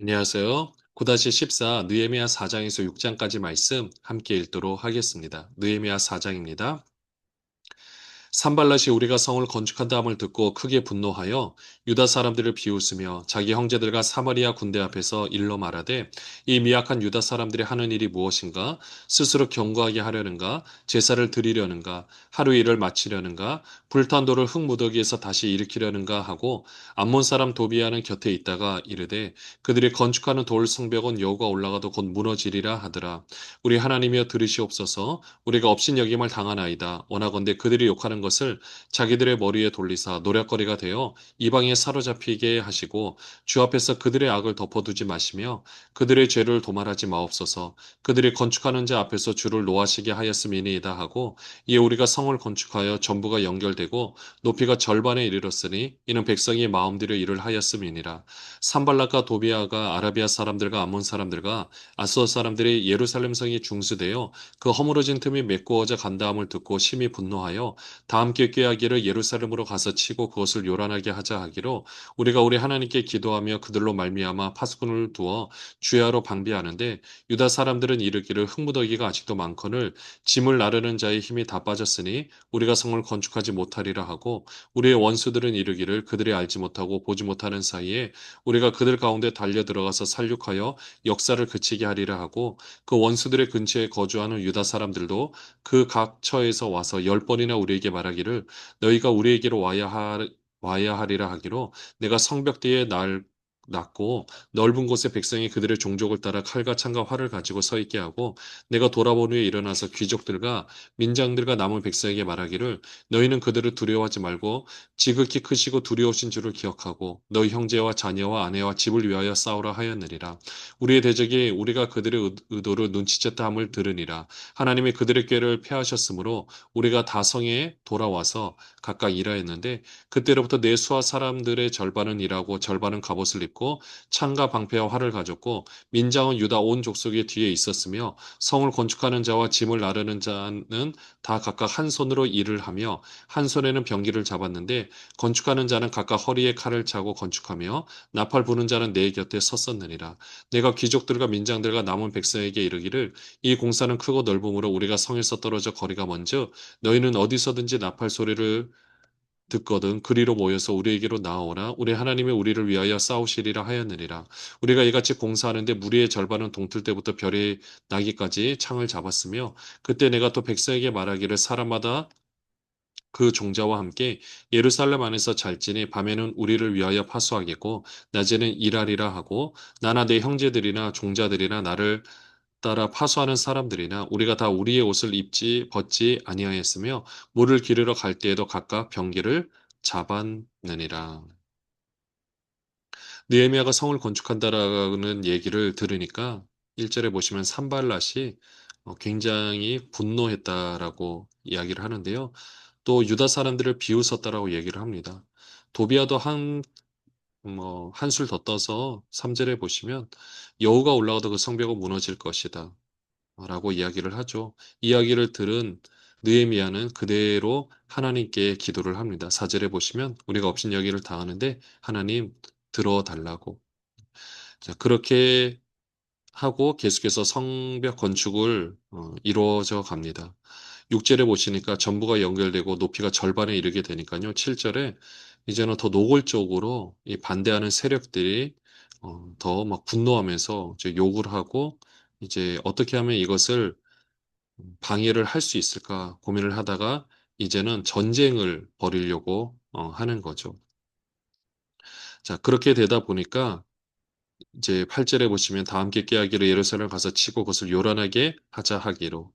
안녕하세요. 9-14 느헤미야 4장에서 6장까지 말씀 함께 읽도록 하겠습니다. 느헤미야 4장입니다. 산발랏이 우리가 성을 건축한다함을 듣고 크게 분노하여 유다 사람들을 비웃으며 자기 형제들과 사마리아 군대 앞에서 일러 말하되 이 미약한 유다 사람들이 하는 일이 무엇인가? 스스로 견고하게 하려는가? 제사를 드리려는가? 하루 일을 마치려는가? 불탄 돌을 흙무더기에서 다시 일으키려는가 하고 암몬 사람 도비아는 곁에 있다가 이르되 그들이 건축하는 돌 성벽은 여호가 올라가도 곧 무너지리라 하더라. 우리 하나님이여 들으시옵소서. 우리가 업신여김을 당하나이다. 원하건대 그들이 욕하는 것을 자기들의 머리에 돌리사 노략거리가 되어 이방에 사로잡히게 하시고 주 앞에서 그들의 악을 덮어두지 마시며 그들의 죄를 도말하지 마옵소서. 그들이 건축하는 자 앞에서 주를 노하시게 하였음이니이다 하고 이에 우리가 성을 건축하여 전부가 연결되고 높이가 절반에 이르렀으니 이는 백성의 마음대로 일을 하였음이니라. 산발락과 도비아가 아라비아 사람들과 암몬 사람들과 아수어 사람들이 예루살렘 성이 중수되어 그 허물어진 틈이 메꾸어져 간다함을 듣고 심히 분노하여 다 함께 꾀하기를 예루살렘으로 가서 치고 그것을 요란하게 하자 하기로 우리가 우리 하나님께 기도하며 그들로 말미암아 파수꾼을 두어 주야로 방비하는데 유다 사람들은 이르기를 흙무더기가 아직도 많거늘 짐을 나르는 자의 힘이 다 빠졌으니 우리가 성을 건축하지 못하리라 하고 우리의 원수들은 이르기를 그들이 알지 못하고 보지 못하는 사이에 우리가 그들 가운데 달려 들어가서 살육하여 역사를 그치게 하리라 하고 그 원수들의 근처에 거주하는 유다 사람들도 그 각 처에서 와서 10번이나 우리에게 말하기를 너희가 우리에게로 와야 하리라 하기로 내가 성벽 뒤에 날 낳고 넓은 곳에 백성이 그들의 종족을 따라 칼과 창과 활을 가지고 서 있게 하고 내가 돌아본 후에 일어나서 귀족들과 민장들과 남은 백성에게 말하기를 너희는 그들을 두려워하지 말고 지극히 크시고 두려우신 줄을 기억하고 너희 형제와 자녀와 아내와 집을 위하여 싸우라 하였느니라. 우리의 대적이 우리가 그들의 의도를 눈치챘다 함을 들으니라. 하나님이 그들의 꾀를 패하셨으므로 우리가 다 성에 돌아와서 각각 일하였는데 그때로부터 내 수하 사람들의 절반은 일하고 절반은 갑옷을 입고 창과 방패와 활을 가졌고 민장은 유다 온 족속의 뒤에 있었으며 성을 건축하는 자와 짐을 나르는 자는 다 각각 한 손으로 일을 하며 한 손에는 병기를 잡았는데 건축하는 자는 각각 허리에 칼을 차고 건축하며 나팔 부는 자는 내 곁에 섰었느니라. 내가 귀족들과 민장들과 남은 백성에게 이르기를 이 공사는 크고 넓음으로 우리가 성에서 떨어져 거리가 먼저 너희는 어디서든지 나팔 소리를 듣거든 그리로 모여서 우리에게로 나아오라. 우리 하나님이 우리를 위하여 싸우시리라 하였느니라. 우리가 이같이 공사하는데 무리의 절반은 동틀 때부터 별이 나기까지 창을 잡았으며 그때 내가 또 백성에게 말하기를 사람마다 그 종자와 함께 예루살렘 안에서 잘지니 밤에는 우리를 위하여 파수하겠고 낮에는 일하리라 하고 나나 내 형제들이나 종자들이나 나를 따라 파수하는 사람들이나 우리가 다 우리의 옷을 입지 벗지 아니하였으며 물을 기르러 갈 때에도 각각 병기를 잡았느니라. 느헤미야가 성을 건축한다라는 얘기를 들으니까 1절에 보시면 산발랏이 굉장히 분노했다라고 이야기를 하는데요. 또 유다 사람들을 비웃었다라고 얘기를 합니다. 도비아도 한술 더 떠서 3절에 보시면 여호가 올라가도 그 성벽은 무너질 것이다. 라고 이야기를 하죠. 이야기를 들은 느헤미야는 그대로 하나님께 기도를 합니다. 4절에 보시면 우리가 업신여기를 당하는데 하나님 들어달라고. 자, 그렇게 하고 계속해서 성벽 건축을 이루어져 갑니다. 6절에 보시니까 전부가 연결되고 높이가 절반에 이르게 되니까요. 7절에 이제는 더 노골적으로 이 반대하는 세력들이 더 막 분노하면서 이제 욕을 하고 이제 어떻게 하면 이것을 방해를 할 수 있을까 고민을 하다가 이제는 전쟁을 벌이려고 하는 거죠. 자, 그렇게 되다 보니까 이제 8절에 보시면 다 함께 깨하기로 예루살렘 가서 치고 그것을 요란하게 하자 하기로.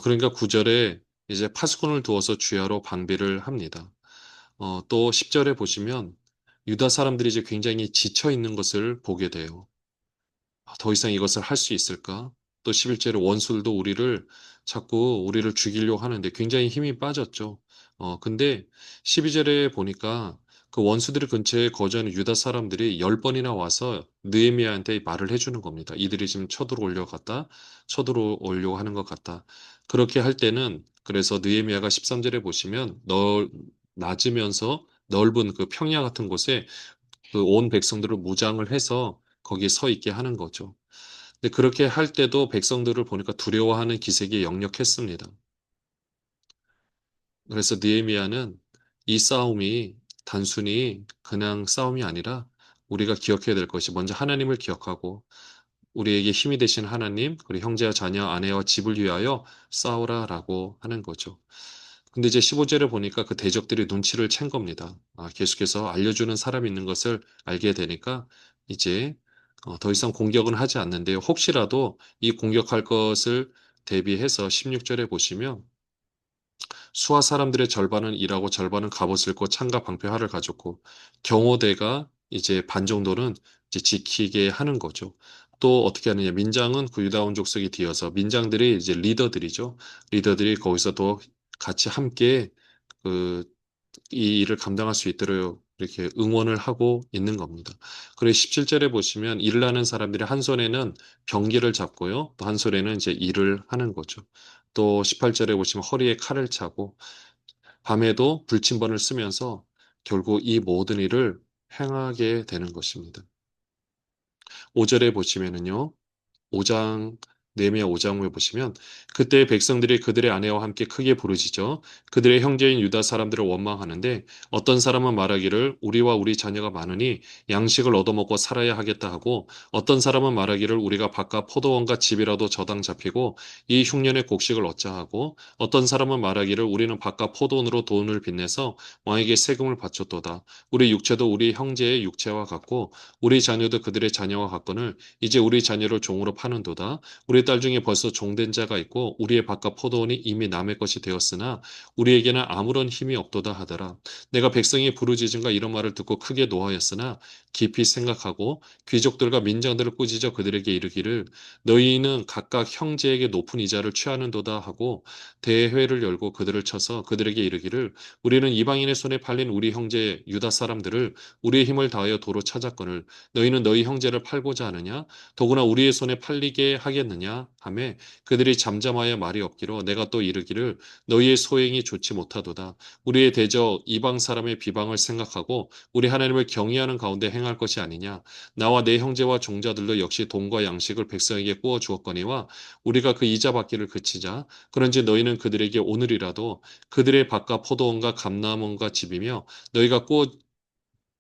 그러니까 9절에 이제 파수꾼을 두어서 주야로 방비를 합니다. 또 10절에 보시면 유다 사람들이 이제 굉장히 지쳐 있는 것을 보게 돼요. 더 이상 이것을 할 수 있을까? 또 11절에 원수들도 자꾸 우리를 죽이려고 하는데 굉장히 힘이 빠졌죠. 근데 12절에 보니까 그 원수들 근처에 거주하는 유다 사람들이 10번이나 와서 느헤미야한테 말을 해주는 겁니다. 이들이 지금 쳐들어오려고 하는 것 같다. 그렇게 할 때는 그래서 느헤미야가 13절에 보시면 낮으면서 넓은 그 평야 같은 곳에 그 온 백성들을 무장을 해서 거기에 서 있게 하는 거죠. 근데 그렇게 할 때도 백성들을 보니까 두려워하는 기색이 역력했습니다. 그래서 느헤미야는 이 싸움이 단순히 그냥 싸움이 아니라 우리가 기억해야 될 것이 먼저 하나님을 기억하고 우리에게 힘이 되신 하나님, 그리고 형제와 자녀, 아내와 집을 위하여 싸우라라고 하는 거죠. 근데 이제 15절에 보니까 그 대적들이 눈치를 챈 겁니다. 계속해서 알려주는 사람이 있는 것을 알게 되니까 이제 더 이상 공격은 하지 않는데요. 혹시라도 이 공격할 것을 대비해서 16절에 보시면 수하 사람들의 절반은 일하고 절반은 갑옷을 입고 창과 방패 활을 가졌고 경호대가 이제 반 정도는 이제 지키게 하는 거죠. 또 어떻게 하느냐? 민장은 그 유다온 족속이 뒤어서 민장들이 이제 리더들이죠. 리더들이 거기서 또 같이 함께 그 이 일을 감당할 수 있도록 이렇게 응원을 하고 있는 겁니다. 그리고 17절에 보시면 일을 하는 사람들이 한 손에는 병기를 잡고요. 또 한 손에는 이제 일을 하는 거죠. 또 18절에 보시면 허리에 칼을 차고 밤에도 불침번을 쓰면서 결국 이 모든 일을 행하게 되는 것입니다. 5절에 보시면은요. 5장 느헤미야 5장에 보시면 그때 백성들이 그들의 아내와 함께 크게 부르짖어 그들의 형제인 유다 사람들을 원망하는데 어떤 사람은 말하기를 우리와 우리 자녀가 많으니 양식을 얻어먹고 살아야 하겠다 하고 어떤 사람은 말하기를 우리가 바깥 포도원과 집이라도 저당 잡히고 이 흉년의 곡식을 얻자 하고 어떤 사람은 말하기를 우리는 바깥 포도원으로 돈을 빚내서 왕에게 세금을 바쳤도다 우리 육체도 우리 형제의 육체와 같고 우리 자녀도 그들의 자녀와 같거늘 이제 우리 자녀를 종으로 파는도다. 우리 딸 중에 벌써 종된 자가 있고 우리의 바깥 포도원이 이미 남의 것이 되었으나 우리에게는 아무런 힘이 없도다 하더라. 내가 백성이 부르짖은가 이런 말을 듣고 크게 노하였으나 깊이 생각하고 귀족들과 민장들을 꾸짖어 그들에게 이르기를 너희는 각각 형제에게 높은 이자를 취하는도다 하고 대회를 열고 그들을 쳐서 그들에게 이르기를 우리는 이방인의 손에 팔린 우리 형제 유다 사람들을 우리의 힘을 다하여 도로 찾았거늘 너희는 너희 형제를 팔고자 하느냐 더구나 우리의 손에 팔리게 하겠느냐 하매 그들이 잠잠하여 말이 없기로 내가 또 이르기를 너희의 소행이 좋지 못하도다 우리의 대적 이방 사람의 비방을 생각하고 우리 하나님을 경외하는 가운데 행할 것이 아니냐 나와 내 형제와 종자들도 역시 돈과 양식을 백성에게 구워 주었거니와 우리가 그 이자 받기를 그치자 그런지 너희는 그들에게 오늘이라도 그들의 밭과 포도원과 감람원과 집이며 너희가 구워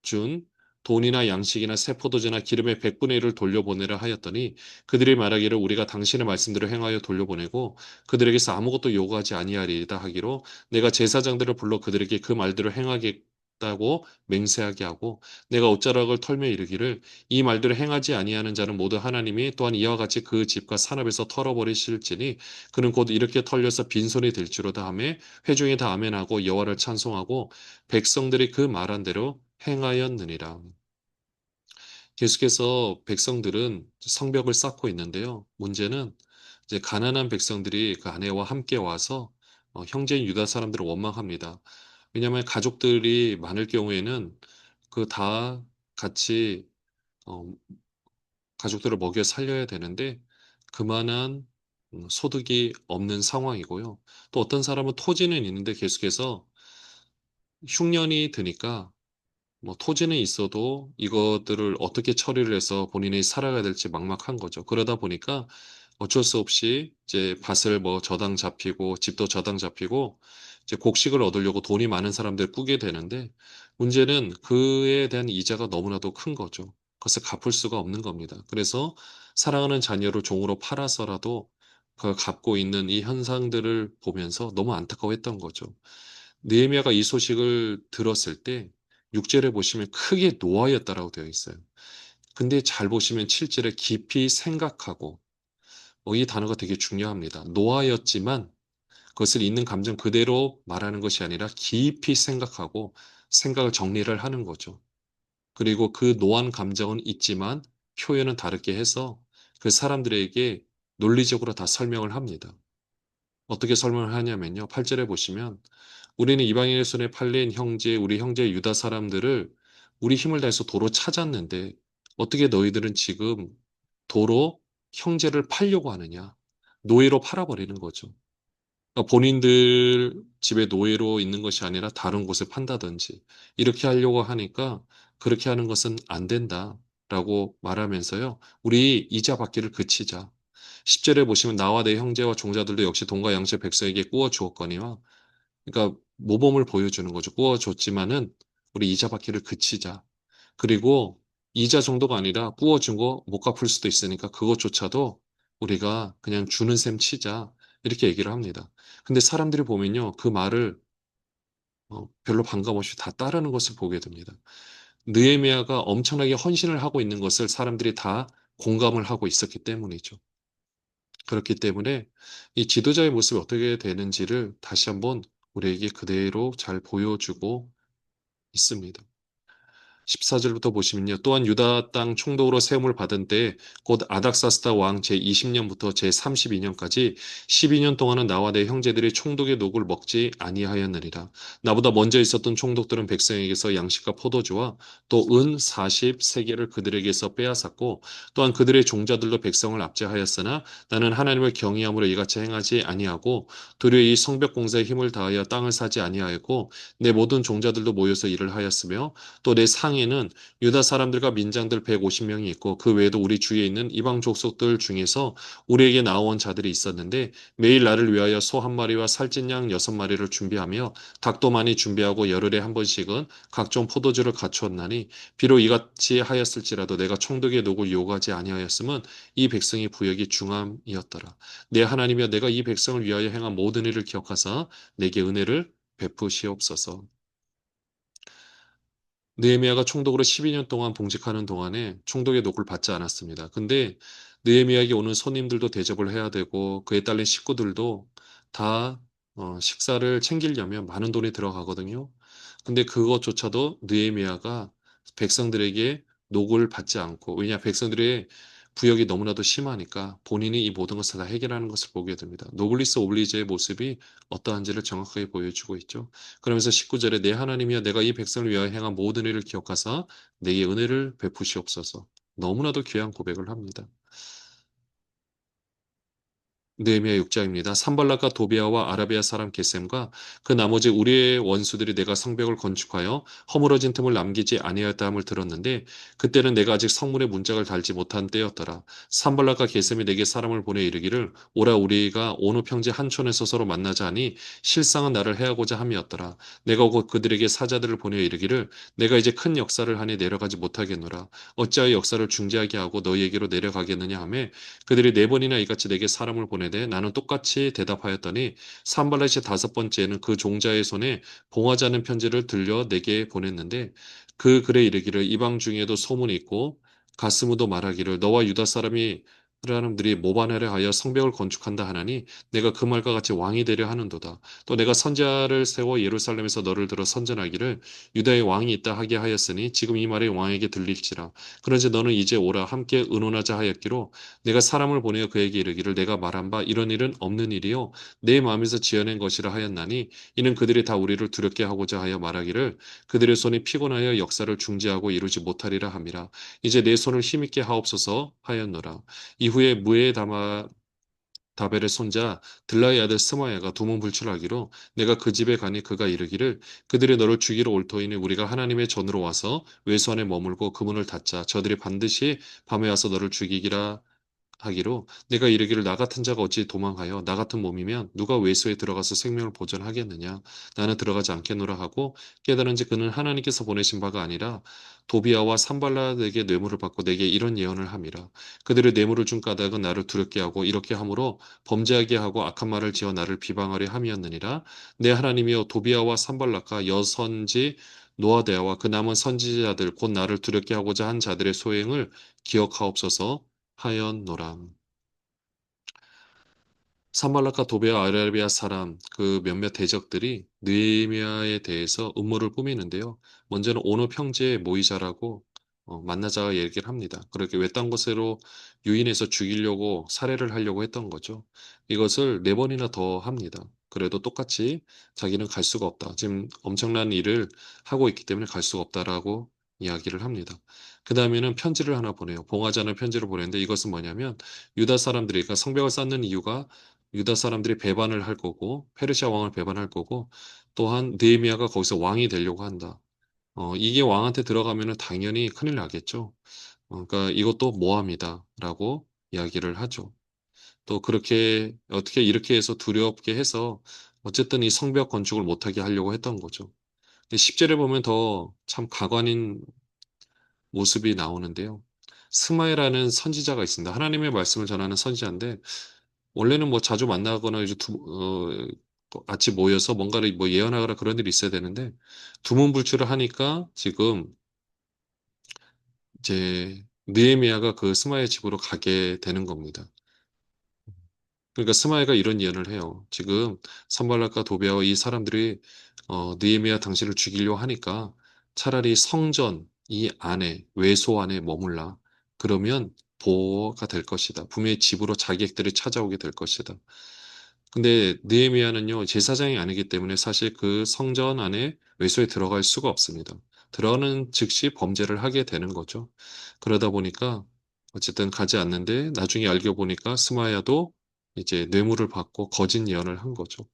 준 돈이나 양식이나 새 포도주나 기름의 100분의 1을 돌려보내라 하였더니 그들이 말하기를 우리가 당신의 말씀대로 행하여 돌려보내고 그들에게서 아무것도 요구하지 아니하리이다 하기로 내가 제사장들을 불러 그들에게 그 말대로 행하겠다고 맹세하게 하고 내가 옷자락을 털며 이르기를 이 말대로 행하지 아니하는 자는 모두 하나님이 또한 이와 같이 그 집과 산업에서 털어버리실지니 그는 곧 이렇게 털려서 빈손이 될지로다 하며 회중이 다 아멘하고 여호와를 찬송하고 백성들이 그 말한 대로 행하였느니라. 계속해서 백성들은 성벽을 쌓고 있는데요. 문제는 이제 가난한 백성들이 그 아내와 함께 와서 형제인 유다 사람들을 원망합니다. 왜냐하면 가족들이 많을 경우에는 그 다 같이 어, 가족들을 먹여 살려야 되는데 그만한 소득이 없는 상황이고요. 또 어떤 사람은 토지는 있는데 계속해서 흉년이 드니까 뭐 토지는 있어도 이것들을 어떻게 처리를 해서 본인이 살아가야 될지 막막한 거죠. 그러다 보니까 어쩔 수 없이 이제 밭을 뭐 저당 잡히고 집도 저당 잡히고 이제 곡식을 얻으려고 돈이 많은 사람들 꾸게 되는데 문제는 그에 대한 이자가 너무나도 큰 거죠. 그것을 갚을 수가 없는 겁니다. 그래서 사랑하는 자녀를 종으로 팔아서라도 그걸 갚고 있는 이 현상들을 보면서 너무 안타까워했던 거죠. 느헤미야가 이 소식을 들었을 때 6절에 보시면 크게 노하였다라고 되어 있어요. 근데 잘 보시면 7절에 깊이 생각하고 이 단어가 되게 중요합니다. 노하였지만 그것을 있는 감정 그대로 말하는 것이 아니라 깊이 생각하고 생각을 정리를 하는 거죠. 그리고 그 노한 감정은 있지만 표현은 다르게 해서 그 사람들에게 논리적으로 다 설명을 합니다. 어떻게 설명을 하냐면요. 8절에 보시면 우리는 이방인의 손에 팔린 형제, 우리 형제 유다 사람들을 우리 힘을 다해서 도로 찾았는데 어떻게 너희들은 지금 도로 형제를 팔려고 하느냐? 노예로 팔아버리는 거죠. 그러니까 본인들 집에 노예로 있는 것이 아니라 다른 곳에 판다든지 이렇게 하려고 하니까 그렇게 하는 것은 안 된다. 라고 말하면서요. 우리 이자 받기를 그치자. 10절에 보시면 나와 내 형제와 종자들도 역시 돈과 양식 백성에게 꾸어 주었거니와 그러니까 모범을 보여주는 거죠. 구워 줬지만은 우리 이자 받기를 그치자. 그리고 이자 정도가 아니라 구워준 거 못 갚을 수도 있으니까 그것조차도 우리가 그냥 주는 셈 치자. 이렇게 얘기를 합니다. 근데 사람들이 보면요. 그 말을 별로 반감 없이 다 따르는 것을 보게 됩니다. 느헤미야가 엄청나게 헌신을 하고 있는 것을 사람들이 다 공감을 하고 있었기 때문이죠. 그렇기 때문에 이 지도자의 모습이 어떻게 되는지를 다시 한번 우리에게 그대로 잘 보여주고 있습니다. 14절부터 보시면요. 또한 유다 땅 총독으로 세움을 받은 때 곧 아닥사스다 왕 제20년부터 제32년까지 12년 동안은 나와 내 형제들이 총독의 녹을 먹지 아니하였느니라. 나보다 먼저 있었던 총독들은 백성에게서 양식과 포도주와 또 은 40세계를 그들에게서 빼앗았고 또한 그들의 종자들도 백성을 압제하였으나 나는 하나님을 경외함으로 이같이 행하지 아니하고 도리어 이 성벽 공사에 힘을 다하여 땅을 사지 아니하였고 내 모든 종자들도 모여서 일을 하였으며 또 내 상에는 유다 사람들과 민장들 150명이 있고 그 외에도 우리 주위에 있는 이방 족속들 중에서 우리에게 나온 자들이 있었는데 매일 나를 위하여 소 한 마리와 살찐 양 6마리를 준비하며 닭도 많이 준비하고 열흘에 한 번씩은 각종 포도주를 갖추었나니 비록 이같이 하였을지라도 내가 총독의 녹을 요구하지 아니하였음은 이 백성의 부역이 중함이었더라. 내 하나님이여 내가 이 백성을 위하여 행한 모든 일을 기억하사 내게 은혜를 베푸시옵소서. 느헤미야가 총독으로 12년 동안 봉직하는 동안에 총독의 녹을 받지 않았습니다. 근데 느헤미야에게 오는 손님들도 대접을 해야 되고 그에 딸린 식구들도 다 식사를 챙기려면 많은 돈이 들어가거든요. 근데 그것조차도 느헤미야가 백성들에게 녹을 받지 않고 왜냐 백성들의 부역이 너무나도 심하니까 본인이 이 모든 것을 다 해결하는 것을 보게 됩니다. 노블리스 오블리제의 모습이 어떠한지를 정확하게 보여주고 있죠. 그러면서 19절에 내 하나님이여 내가 이 백성을 위하여 행한 모든 일을 기억하사 내게 은혜를 베푸시옵소서. 너무나도 귀한 고백을 합니다. 느헤미야 6장입니다. 산발락과 도비아와 아라비아 사람 게셈과 그 나머지 우리의 원수들이 내가 성벽을 건축하여 허물어진 틈을 남기지 아니하였다함을 들었는데 그때는 내가 아직 성문의 문짝을 달지 못한 때였더라. 산발락과 게셈이 내게 사람을 보내 이르기를 오라 우리가 오노 평지 한촌에서 서로 만나자 하니 실상은 나를 해하고자 함이었더라. 내가 곧 그들에게 사자들을 보내 이르기를 내가 이제 큰 역사를 하니 내려가지 못하겠노라. 어찌하여 역사를 중지하게 하고 너희에게로 내려가겠느냐 하매 그들이 네 번이나 이같이 내게 사람을 보내되 나는 똑같이 대답하였더니 산발렛이 다섯 번째에는 그 종자의 손에 봉하지 않은 편지를 들려 내게 보냈는데 그 글에 이르기를 이방 중에도 소문이 있고 가스무도 말하기를 너와 유다 사람들이 모반하려 하여 성벽을 건축한다 하나니 내가 그 말과 같이 왕이 되려 하는도다. 또 내가 선지자를 세워 예루살렘에서 너를 들어 선전하기를 유다의 왕이 있다 하게 하였으니 지금 이 말이 왕에게 들릴지라. 그런지 너는 이제 오라 함께 의논하자 하였기로 내가 사람을 보내어 그에게 이르기를 내가 말한 바 이런 일은 없는 일이요 내 마음에서 지어낸 것이라 하였나니 이는 그들이 다 우리를 두렵게 하고자 하여 말하기를 그들의 손이 피곤하여 역사를 중지하고 이루지 못하리라 함이라 이제 내 손을 힘있게 하옵소서 하였노라 이후에 무에 담아 다벨의 손자 들라의 아들 스마야가 두문불출하기로 내가 그 집에 가니 그가 이르기를 그들이 너를 죽이러 올 터이니 우리가 하나님의 전으로 와서 외소 안에 머물고 그 문을 닫자 저들이 반드시 밤에 와서 너를 죽이기라 하기로 내가 이르기를 나 같은 자가 어찌 도망하여 나 같은 몸이면 누가 외소에 들어가서 생명을 보존하겠느냐 나는 들어가지 않겠노라 하고 깨달은지 그는 하나님께서 보내신 바가 아니라 도비아와 산발라에게 뇌물을 받고 내게 이런 예언을 함이라 그들의 뇌물을 준 까닭은 나를 두렵게 하고 이렇게 함으로 범죄하게 하고 악한 말을 지어 나를 비방하려 함이었느니라 내 하나님이여 도비아와 산발락과 여선지 노아데아와 그 남은 선지자들 곧 나를 두렵게 하고자 한 자들의 소행을 기억하옵소서 하였노라. 산발락과 도비아 아라비아 사람 그 몇몇 대적들이 느헤미야에 대해서 음모를 꾸미는데요. 먼저는 오노 평지에 모이자라고 만나자가 얘기를 합니다. 그렇게 외딴 곳으로 유인해서 죽이려고 살해를 하려고 했던 거죠. 이것을 네 번이나 더 합니다. 그래도 똑같이 자기는 갈 수가 없다. 지금 엄청난 일을 하고 있기 때문에 갈 수가 없다라고 이야기를 합니다. 그 다음에는 편지를 하나 보내요. 봉하지 않은 편지를 보내는데 이것은 뭐냐면 유다 사람들이 그러니까 성벽을 쌓는 이유가 유다 사람들이 배반을 할 거고 페르시아 왕을 배반할 거고 또한 느헤미야가 거기서 왕이 되려고 한다. 이게 왕한테 들어가면은 당연히 큰일 나겠죠. 그러니까 이것도 모함이다라고 이야기를 하죠. 또 그렇게 어떻게 이렇게 해서 두렵게 해서 어쨌든 이 성벽 건축을 못하게 하려고 했던 거죠. 10절에 보면 더 참 가관인 모습이 나오는데요. 스마엘라는 선지자가 있습니다. 하나님의 말씀을 전하는 선지자인데 원래는 뭐 자주 만나거나 이제 같이 모여서 뭔가를 뭐 예언하거나 그런 일이 있어야 되는데 두문불출을 하니까 지금 이제 느헤미야가 그 스마엘 집으로 가게 되는 겁니다. 그러니까 스마일가 이런 예언을 해요. 지금 산발락과 도비아와 이 사람들이 느헤미야 당신을 죽이려 하니까 차라리 성전 이 안에 외소 안에 머물라. 그러면 보호가 될 것이다. 분명히 집으로 자객들이 찾아오게 될 것이다. 근데 느헤미야는요 제사장이 아니기 때문에 사실 그 성전 안에 외소에 들어갈 수가 없습니다. 들어가는 즉시 범죄를 하게 되는 거죠. 그러다 보니까 어쨌든 가지 않는데 나중에 알고 보니까 스마야도 이제 뇌물을 받고 거짓 예언을 한 거죠.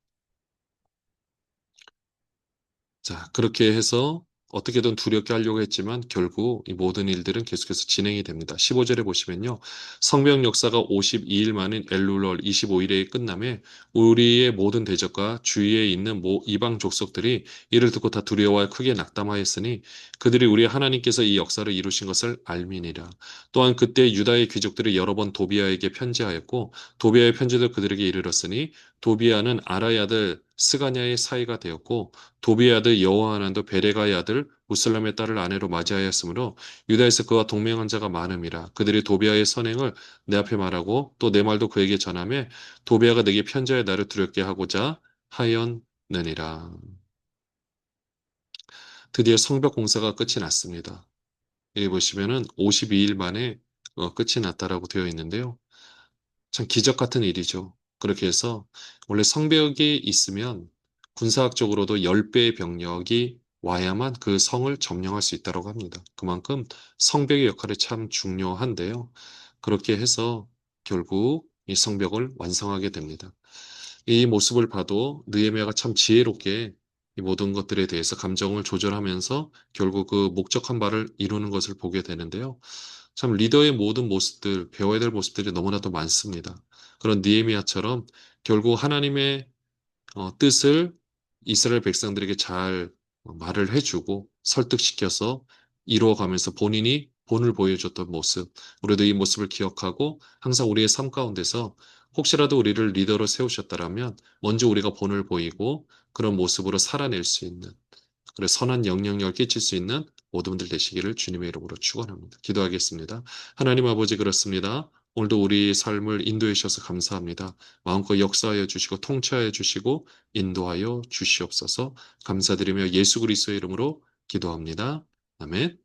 자, 그렇게 해서 어떻게든 두렵게 하려고 했지만 결국 이 모든 일들은 계속해서 진행이 됩니다. 15절에 보시면요. 성경 역사가 52일 만인 엘룰월 25일에 끝남에 우리의 모든 대적과 주위에 있는 이방 족속들이 이를 듣고 다 두려워하여 크게 낙담하였으니 그들이 우리 하나님께서 이 역사를 이루신 것을 알미니라. 또한 그때 유다의 귀족들이 여러 번 도비아에게 편지하였고 도비아의 편지도 그들에게 이르렀으니 도비아는 아라의 아들 스가냐의 사이가 되었고 도비의 아들 여호하난도 베레가의 아들 우슬람의 딸을 아내로 맞이하였으므로 유다에서 그와 동맹한 자가 많음이라. 그들이 도비아의 선행을 내 앞에 말하고 또 내 말도 그에게 전하며 도비아가 내게 편지하여 나를 두렵게 하고자 하였느니라. 드디어 성벽 공사가 끝이 났습니다. 여기 보시면은 52일 만에 끝이 났다라고 되어 있는데요. 참 기적 같은 일이죠. 그렇게 해서 원래 성벽이 있으면 군사학적으로도 10배의 병력이 와야만 그 성을 점령할 수 있다고 합니다. 그만큼 성벽의 역할이 참 중요한데요. 그렇게 해서 결국 이 성벽을 완성하게 됩니다. 이 모습을 봐도 느헤미야가 참 지혜롭게 이 모든 것들에 대해서 감정을 조절하면서 결국 그 목적한 바를 이루는 것을 보게 되는데요. 참 리더의 모든 모습들, 배워야 될 모습들이 너무나도 많습니다. 그런 느헤미야처럼 결국 하나님의 뜻을 이스라엘 백성들에게 잘 말을 해주고 설득시켜서 이루어가면서 본인이 본을 보여줬던 모습, 우리도 이 모습을 기억하고 항상 우리의 삶 가운데서 혹시라도 우리를 리더로 세우셨다라면 먼저 우리가 본을 보이고 그런 모습으로 살아낼 수 있는 그래 선한 영향력을 끼칠 수 있는 모든 분들 되시기를 주님의 이름으로 축원합니다. 기도하겠습니다. 하나님 아버지 그렇습니다. 오늘도 우리 삶을 인도해 주셔서 감사합니다. 마음껏 역사하여 주시고 통치하여 주시고 인도하여 주시옵소서. 감사드리며 예수 그리스도의 이름으로 기도합니다. 아멘.